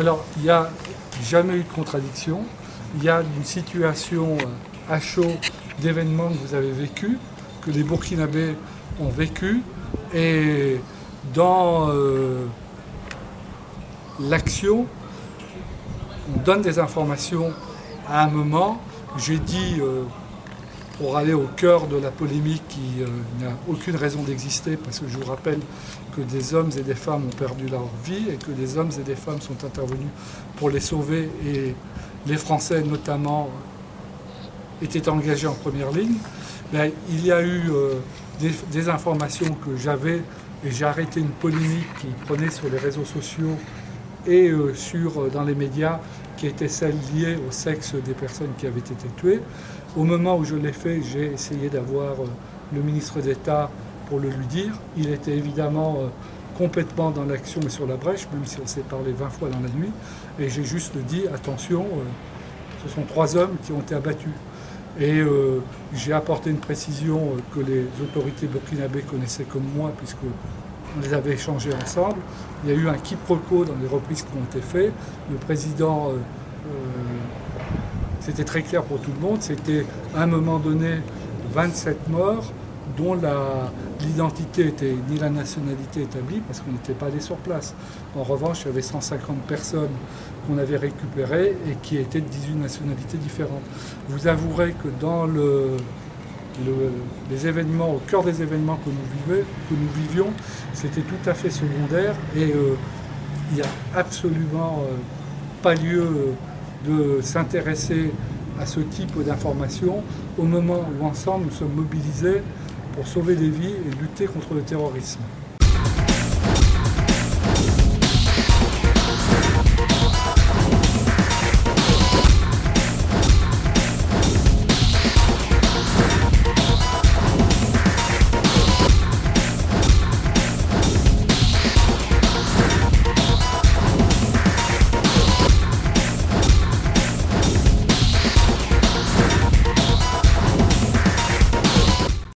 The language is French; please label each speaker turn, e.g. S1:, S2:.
S1: Alors, il n'y a jamais eu de contradiction. Il y a une situation à chaud d'événements que vous avez vécu, que les Burkinabés ont vécu. Et dans l'action, on donne des informations à un moment. J'ai dit, pour aller au cœur de la polémique qui n'a aucune raison d'exister, parce que je vous rappelle que des hommes et des femmes ont perdu leur vie et que des hommes et des femmes sont intervenus pour les sauver, et les Français notamment étaient engagés en première ligne. Mais il y a eu des informations que j'avais, et j'ai arrêté une polémique qui prenait sur les réseaux sociaux et dans les médias, qui étaient celles liées au sexe des personnes qui avaient été tuées. Au moment où je l'ai fait, j'ai essayé d'avoir le ministre d'État pour le lui dire. Il était évidemment complètement dans l'action et sur la brèche, même si on s'est parlé 20 fois dans la nuit. Et j'ai juste dit, attention, ce sont 3 hommes qui ont été abattus. Et j'ai apporté une précision que les autorités burkinabées connaissaient comme moi, puisqu'on les avait échangés ensemble. Il y a eu un quiproquo dans les reprises qui ont été faites. Le président, c'était très clair pour tout le monde, c'était à un moment donné 27 morts dont l'identité ni la nationalité établie, parce qu'on n'était pas allé sur place. En revanche, il y avait 150 personnes qu'on avait récupérées et qui étaient de 18 nationalités différentes. Vous avouerez que dans les événements, au cœur des événements que nous vivions, c'était tout à fait secondaire, et il n'y a absolument pas lieu de s'intéresser à ce type d'informations au moment où ensemble nous sommes mobilisés pour sauver des vies et lutter contre le terrorisme.